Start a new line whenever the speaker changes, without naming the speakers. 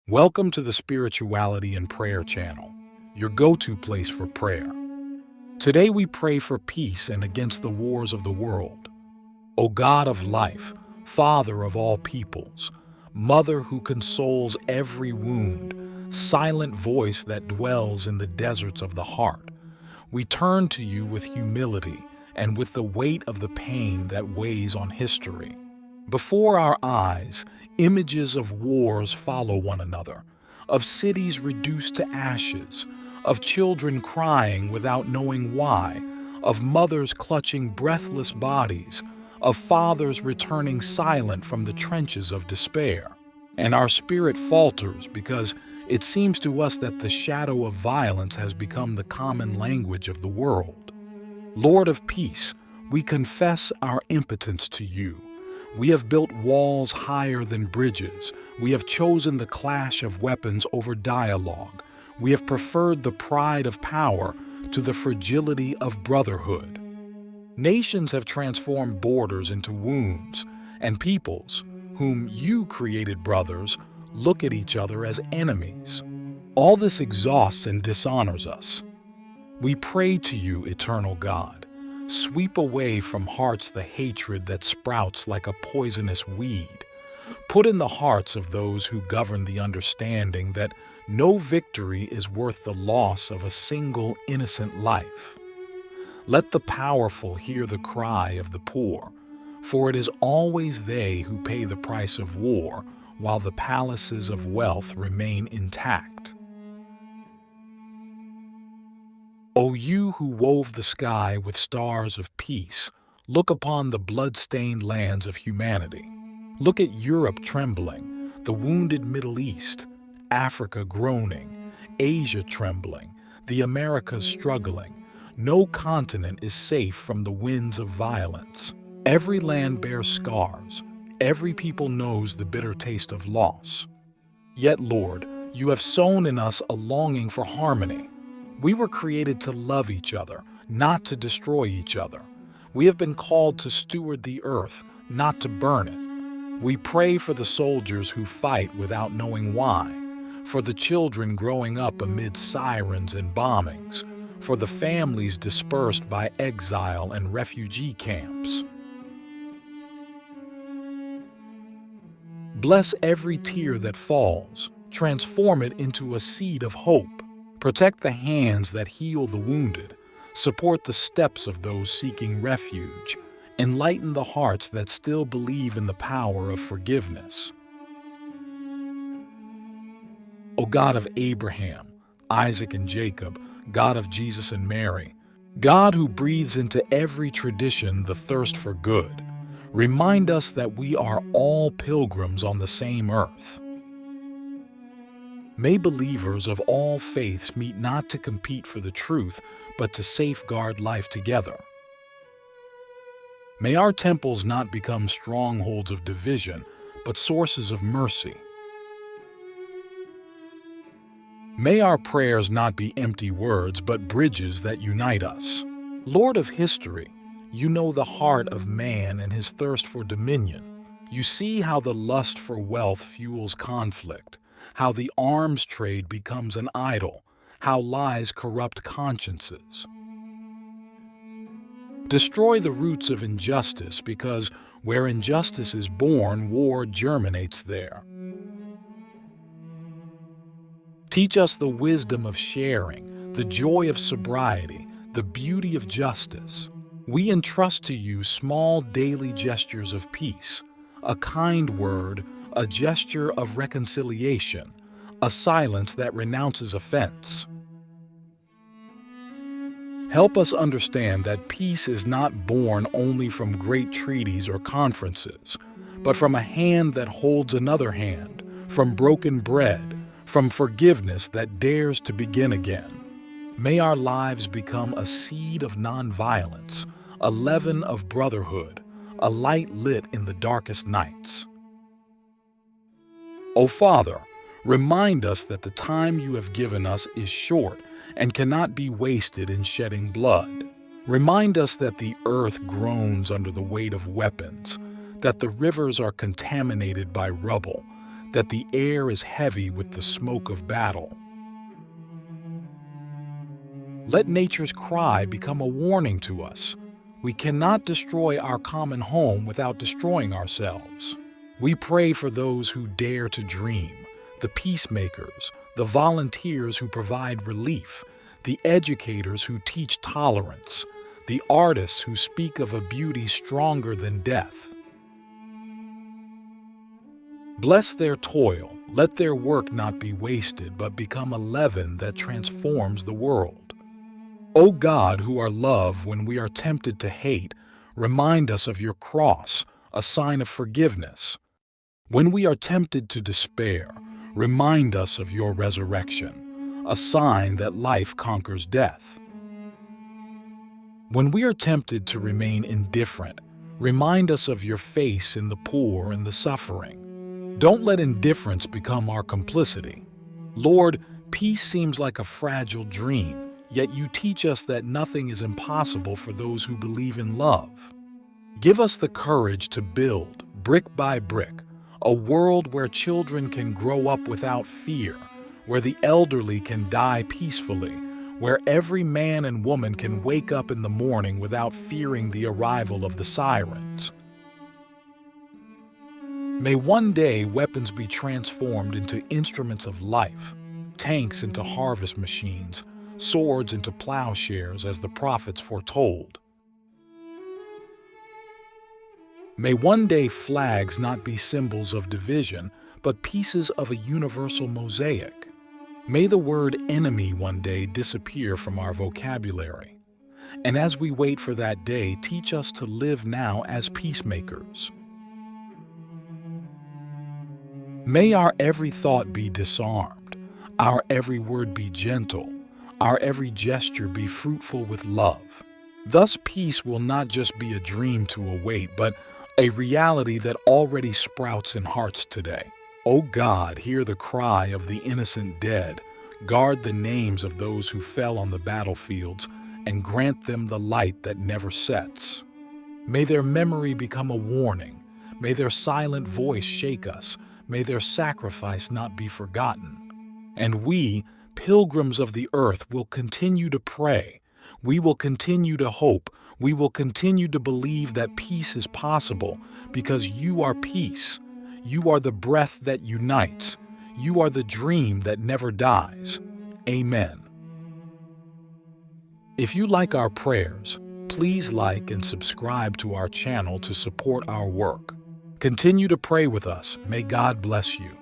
Welcome to the Spirituality and Prayer channel, your go-to place for prayer. Today we pray for peace and against the wars of the world. O God of life, Father of all peoples, Mother who consoles every wound, silent voice that dwells in the deserts of the heart, we turn to you with humility and with the weight of the pain that weighs on history. Before our eyes, images of wars follow one another, of cities reduced to ashes, of children crying without knowing why, of mothers clutching breathless bodies, of fathers returning silent from the trenches of despair. And our spirit falters because it seems to us that the shadow of violence has become the common language of the world. Lord of peace, we confess our impotence to you. We have built walls higher than bridges. We have chosen the clash of weapons over dialogue. We have preferred the pride of power to the fragility of brotherhood. Nations have transformed borders into wounds, and peoples, whom you created brothers, look at each other as enemies. All this exhausts and dishonors us. We pray to you, eternal God. Sweep away from hearts the hatred that sprouts like a poisonous weed. Put in the hearts of those who govern the understanding that no victory is worth the loss of a single innocent life. Let the powerful hear the cry of the poor, for it is always they who pay the price of war, while the palaces of wealth remain intact. O you who wove the sky with stars of peace, look upon the blood-stained lands of humanity. Look at Europe trembling, the wounded Middle East, Africa groaning, Asia trembling, the Americas struggling. No continent is safe from the winds of violence. Every land bears scars. Every people knows the bitter taste of loss. Yet, Lord, you have sown in us a longing for harmony. We were created to love each other, not to destroy each other. We have been called to steward the earth, not to burn it. We pray for the soldiers who fight without knowing why, for the children growing up amid sirens and bombings, for the families dispersed by exile and refugee camps. Bless every tear that falls, transform it into a seed of hope. Protect the hands that heal the wounded, support the steps of those seeking refuge, enlighten the hearts that still believe in the power of forgiveness. O God of Abraham, Isaac and Jacob, God of Jesus and Mary, God who breathes into every tradition the thirst for good, remind us that we are all pilgrims on the same earth. May believers of all faiths meet not to compete for the truth, but to safeguard life together. May our temples not become strongholds of division, but sources of mercy. May our prayers not be empty words, but bridges that unite us. Lord of history, you know the heart of man and his thirst for dominion. You see how the lust for wealth fuels conflict, how the arms trade becomes an idol, how lies corrupt consciences. Destroy the roots of injustice, because where injustice is born, war germinates there. Teach us the wisdom of sharing, the joy of sobriety, the beauty of justice. We entrust to you small daily gestures of peace, a kind word, a gesture of reconciliation, a silence that renounces offense. Help us understand that peace is not born only from great treaties or conferences, but from a hand that holds another hand, from broken bread, from forgiveness that dares to begin again. May our lives become a seed of nonviolence, a leaven of brotherhood, a light lit in the darkest nights. O Father, remind us that the time you have given us is short and cannot be wasted in shedding blood. Remind us that the earth groans under the weight of weapons, that the rivers are contaminated by rubble, that the air is heavy with the smoke of battle. Let nature's cry become a warning to us. We cannot destroy our common home without destroying ourselves. We pray for those who dare to dream, the peacemakers, the volunteers who provide relief, the educators who teach tolerance, the artists who speak of a beauty stronger than death. Bless their toil, let their work not be wasted, but become a leaven that transforms the world. O God, who are love when we are tempted to hate, remind us of your cross, a sign of forgiveness. When we are tempted to despair, remind us of your resurrection, a sign that life conquers death. When we are tempted to remain indifferent, remind us of your face in the poor and the suffering. Don't let indifference become our complicity. Lord, peace seems like a fragile dream, yet you teach us that nothing is impossible for those who believe in love. Give us the courage to build, brick by brick, a world where children can grow up without fear, where the elderly can die peacefully, where every man and woman can wake up in the morning without fearing the arrival of the sirens. May one day weapons be transformed into instruments of life, tanks into harvest machines, swords into plowshares as the prophets foretold. May one day flags not be symbols of division, but pieces of a universal mosaic. May the word enemy one day disappear from our vocabulary. And as we wait for that day, teach us to live now as peacemakers. May our every thought be disarmed, our every word be gentle, our every gesture be fruitful with love. Thus peace will not just be a dream to await, but a reality that already sprouts in hearts today. O God, hear the cry of the innocent dead, guard the names of those who fell on the battlefields, and grant them the light that never sets. May their memory become a warning, may their silent voice shake us, may their sacrifice not be forgotten. And we, pilgrims of the earth, will continue to pray. We will continue to hope. We will continue to believe that peace is possible because you are peace. You are the breath that unites. You are the dream that never dies. Amen. If you like our prayers, please like and subscribe to our channel to support our work. Continue to pray with us. May God bless you.